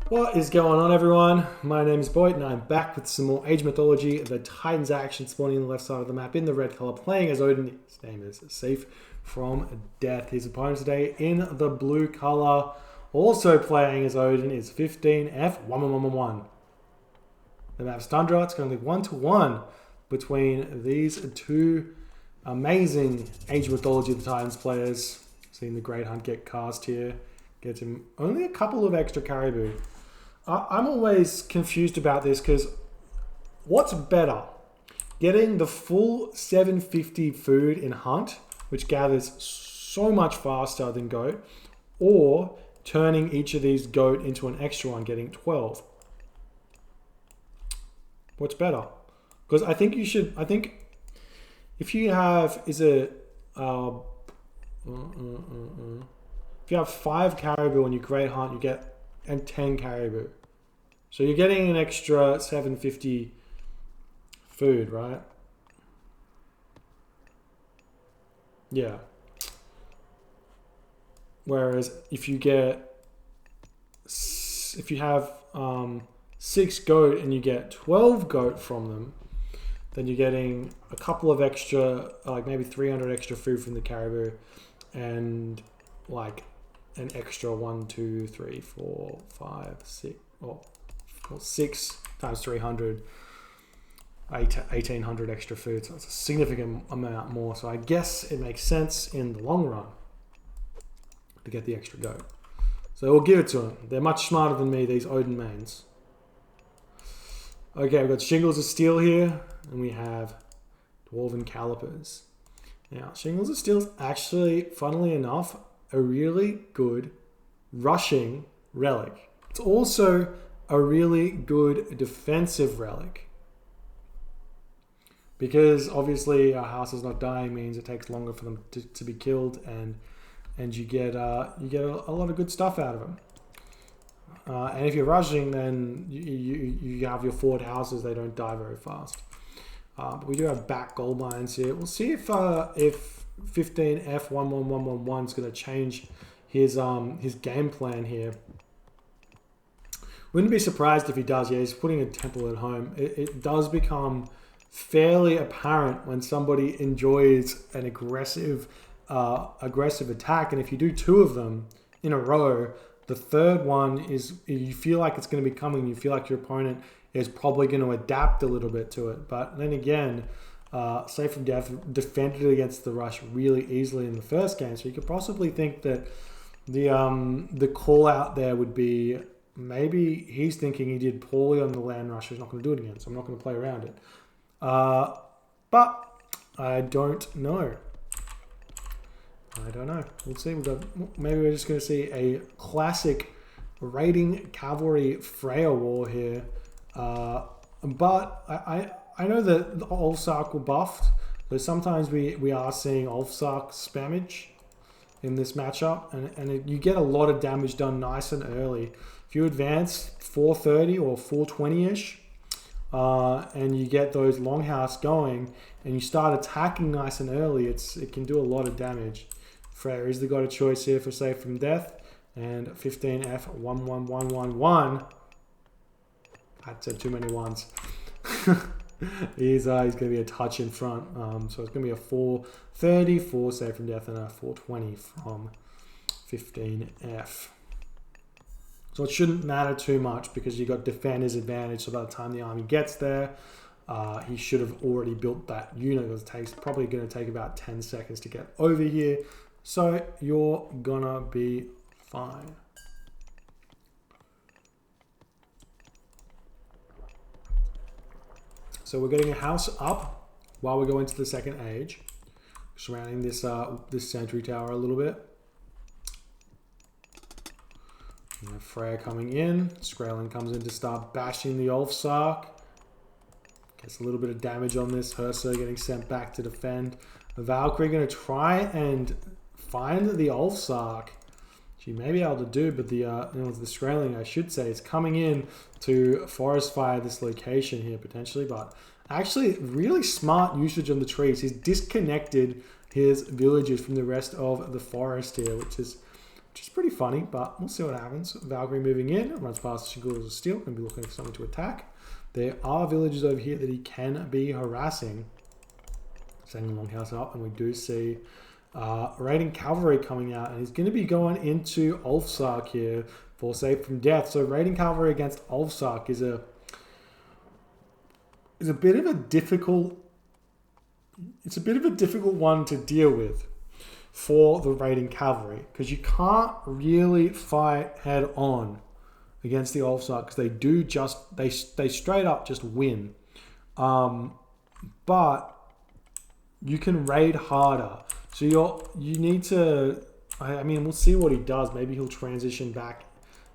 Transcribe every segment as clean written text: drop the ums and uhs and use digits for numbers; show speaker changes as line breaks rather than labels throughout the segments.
What is going on, everyone? My name is Boyd and I'm back with some more Age Mythology. The Titans action spawning on the left side of the map in the red color, playing as Odin. His name is SafeFromDeath. His opponent today in the blue color, also playing as Odin, is 15F1111. The map's Tundra. It's going to be 1-1 between these two amazing Age Mythology of the Titans players. Seeing the Great Hunt get cast here. Gets him only a couple of extra caribou. I'm always confused about this because what's better? Getting the full 750 food in Hunt, which gathers so much faster than Goat, or turning each of these Goat into an extra one, getting 12. What's better? Because I think if you have, if you have 5 caribou on your Great Hunt, you get 10 caribou. So you're getting an extra 750 food, right? Yeah. Whereas if you have 6 goat and you get 12 goat from them, then you're getting a couple of extra, like maybe 300 extra food from the caribou, and like an extra 1, 2, 3, 4, 5, 6, or 6 times 300, 1800 extra food. So it's a significant amount more. So I guess it makes sense in the long run to get the extra goat. So we'll give it to them. They're much smarter than me, these Odin mains. Okay, we've got Shingles of Steel here, and we have Dwarven Calipers. Now, Shingles of Steel is actually, funnily enough, a really good rushing relic. It's also a really good defensive relic, because obviously our house is not dying means it takes longer for them to be killed, and you get a lot of good stuff out of them. And if you're rushing, then you have your forward houses; they don't die very fast. But we do have back gold mines here. We'll see if 15F1111 is going to change his game plan here. Wouldn't be surprised if he does. Yeah, he's putting a temple at home. It does become fairly apparent when somebody enjoys an aggressive attack, and if you do 2 of them in a row, the third one is, you feel like it's going to be coming. You feel like your opponent is probably going to adapt a little bit to it. But then again, SafeFromDeath defended against the rush really easily in the first game, so you could possibly think that the call out there would be, maybe he's thinking he did poorly on the land rush, he's not going to do it again, so I'm not going to play around it. But I don't know. We'll see. Maybe we're just going to see a classic raiding cavalry Freya war here. But I know that the Ulfsark were buffed, so sometimes we are seeing Ulfsark spammage in this matchup, and you get a lot of damage done nice and early. If you advance 430 or 420-ish, and you get those longhouse going, and you start attacking nice and early, it can do a lot of damage. Freya is the god of choice here for SafeFromDeath, and 15F1111. I said too many ones. he's going to be a touch in front, so it's going to be a 430 for SafeFromDeath and a 420 from 15F. So it shouldn't matter too much because you got defender's advantage. So by the time the army gets there, he should have already built that unit. It's probably going to take about 10 seconds to get over here. So you're gonna be fine. So we're getting a house up while we go into the second age, surrounding this this sentry tower a little bit. We have Freya coming in. Skrelin comes in to start bashing the Ulfsark. Gets a little bit of damage on this. Hersa getting sent back to defend. The Valkyrie going to try and find the Ulfsark. She may be able to do, but the Skrelin, I should say, is coming in to forest fire this location here potentially. But actually, really smart usage of the trees. He's disconnected his villagers from the rest of the forest here, which is which is pretty funny, but we'll see what happens. Valkyrie moving in, runs past the Shingles of Steel, going to be looking for something to attack. There are villages over here that he can be harassing. Sending the Longhouse up, and we do see raiding cavalry coming out, and he's going to be going into Ulfsark here for Safe from Death. So raiding cavalry against Ulfsark is a bit of a difficult one to deal with for the raiding cavalry, because you can't really fight head on against the Ulfsark, because they do just they straight up just win, but you can raid harder. So you need to, I mean, we'll see what he does. Maybe he'll transition back.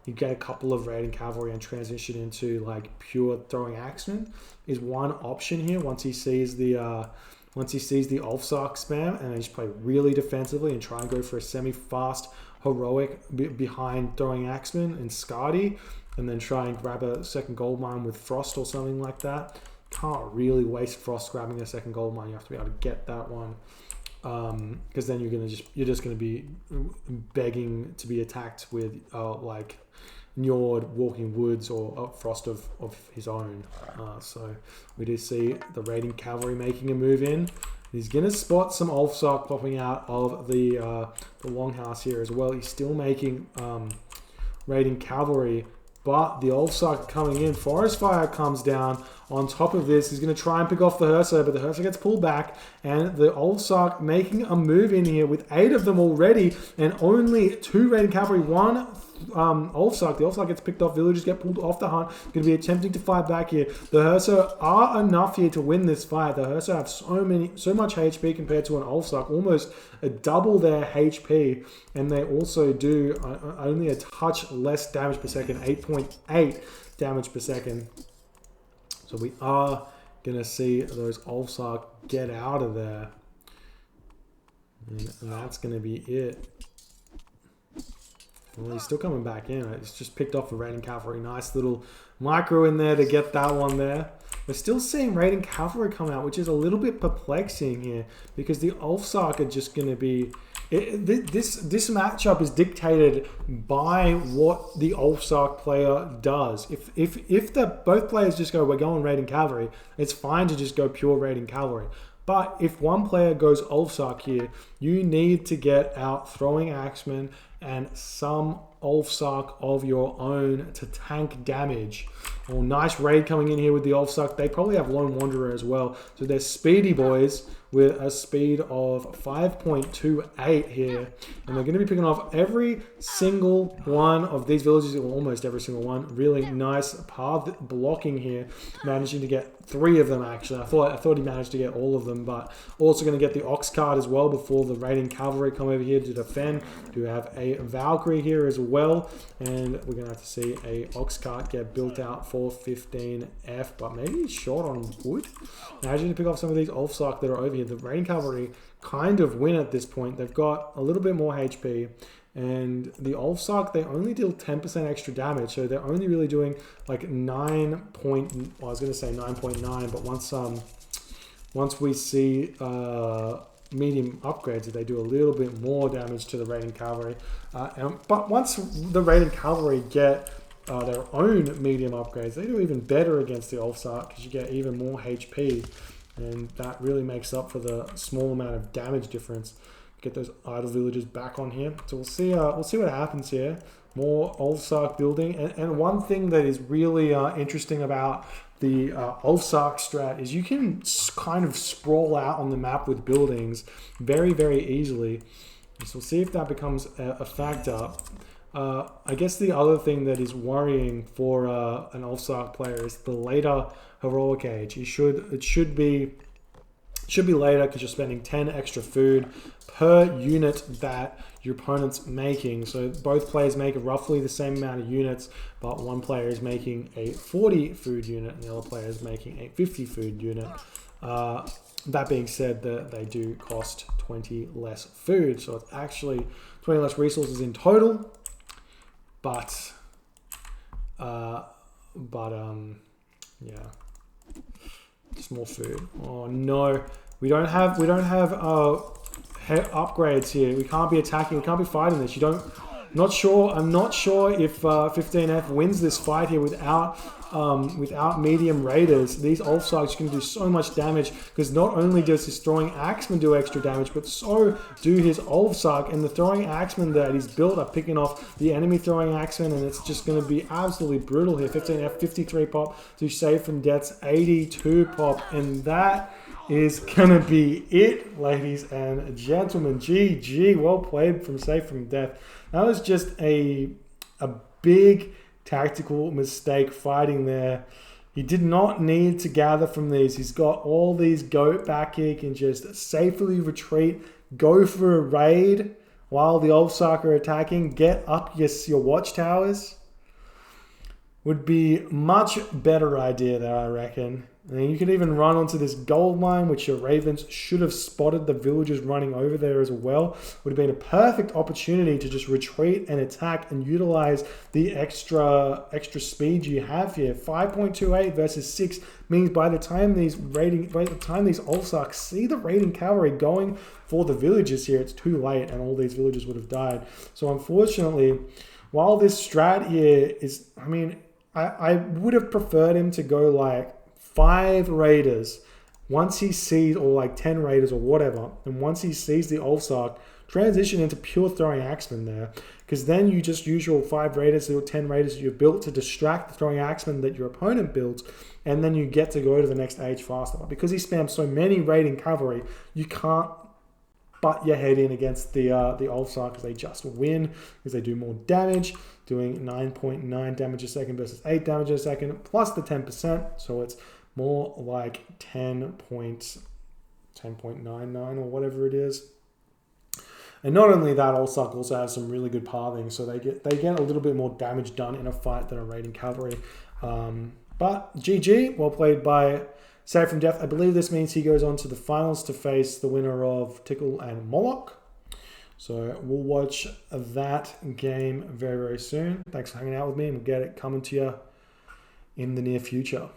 You get a couple of raiding cavalry and transition into like pure throwing axemen is one option here. Once he sees the Ulfsark spam, and then just play really defensively and try and go for a semi-fast heroic behind throwing axemen and Skadi, and then try and grab a second gold mine with Frost or something like that. Can't really waste Frost grabbing a second gold mine. You have to be able to get that one, because then you're just gonna be begging to be attacked with like Njord, Walking Woods, or Frost of his own. So we do see the raiding cavalry making a move in. He's gonna spot some Ulfsark popping out of the longhouse here as well. He's still making raiding cavalry, but the Ulfsark coming in. Forest Fire comes down. On top of this, he's going to try and pick off the Herso, but the Herso gets pulled back, and the Ulfsark making a move in here with 8 of them already, and only 2 raiding cavalry, 1 Ulfsark. The Ulfsark gets picked off. Villagers get pulled off the hunt. Going to be attempting to fight back here. The Herso are enough here to win this fight. The Herso have so much HP compared to an Ulfsark, almost double their HP, and they also do only a touch less damage per second, 8.8 damage per second. So we are going to see those Ulfsark get out of there. And that's going to be it. Well, he's still coming back in. It's just picked off a raiding cavalry. Nice little micro in there to get that one there. We're still seeing raiding cavalry come out, which is a little bit perplexing here, because the Ulfsark are just going to be... This matchup is dictated by what the Ulfsark player does. If both players just go, we're going raiding cavalry, it's fine to just go pure raiding cavalry. But if one player goes Ulfsark here, you need to get out throwing axemen and some Ulfsark of your own to tank damage. Oh, nice raid coming in here with the Ulfsark. They probably have Lone Wanderer as well. So they're speedy boys with a speed of 5.28 here. And they're going to be picking off every single one of these villages, or almost every single one. Really nice path blocking here. Managing to get 3 of them, actually. I thought he managed to get all of them, but also going to get the Ox Cart as well before the raiding cavalry come over here to defend. Do have a Valkyrie here as well. And we're going to have to see a Ox Cart get built out for 15F, but maybe he's short on wood. Imagine to pick off some of these Ulfsark that are over here. The raiding cavalry kind of win at this point. They've got a little bit more HP, and the Ulfsark, they only deal 10% extra damage, so they're only really doing like 9.9, but once we see medium upgrades, they do a little bit more damage to the raiding cavalry. But once the raiding cavalry get their own medium upgrades, they do even better against the Ulfsark, because you get even more HP, and that really makes up for the small amount of damage difference. Get those idle villagers back on here. So we'll see what happens here. More Ulfsark building, and one thing that is really interesting about the Ulfsark strat is you can kind of sprawl out on the map with buildings very, very easily. So we'll see if that becomes a factor. I guess the other thing that is worrying for an Ulfsark player is the later heroic age. It should be later, because you're spending 10 extra food per unit that your opponent's making. So both players make roughly the same amount of units, but one player is making a 40 food unit and the other player is making a 50 food unit. That being said, they do cost 20 less food, so it's actually 20 less resources in total. But yeah, just more food. Oh no, we don't have upgrades here. We can't be attacking. We can't be fighting this. You don't Not sure. I'm not sure if 15F wins this fight here without medium raiders. These Ulfsarks can do so much damage because not only does his throwing axeman do extra damage, but so do his Ulfsark, and the throwing axemen that he's built are picking off the enemy throwing axemen, and it's just going to be absolutely brutal here. 15F 53 pop to Save from Death's 82 pop, and that is gonna be it, ladies and gentlemen. GG, well played from Safe from Death. That was just a big tactical mistake fighting there. He did not need to gather from these. He's got all these goat back here. He can just safely retreat, go for a raid while the Ulfsark are attacking, get up your watchtowers. Would be much better idea there, I reckon. And you could even run onto this gold mine, which your Ravens should have spotted the villagers running over there as well. Would have been a perfect opportunity to just retreat and attack and utilize the extra speed you have here. 5.28 versus 6 means by the time these Ulfsarks see the raiding cavalry going for the villagers here, it's too late and all these villagers would have died. So unfortunately, while this strat here is, I mean, I would have preferred him to go like 5 raiders once he sees, or like 10 raiders or whatever, and once he sees the Ulfsark, transition into pure throwing axemen there, because then you just use your 5 raiders or 10 raiders that you've built to distract the throwing axemen that your opponent builds, and then you get to go to the next age faster. But because he spams so many raiding cavalry, you can't butt your head in against the Ulfsark because they just win, because they do more damage, doing 9.9 damage a second versus 8 damage a second, plus the 10%, so it's more like 10.99 or whatever it is. And not only that, Ulfsark also has some really good pathing, so they get a little bit more damage done in a fight than a raiding cavalry. But GG, well played by Save from Death. I believe this means he goes on to the finals to face the winner of Tickle and Moloch. So we'll watch that game very, very soon. Thanks for hanging out with me, and we'll get it coming to you in the near future.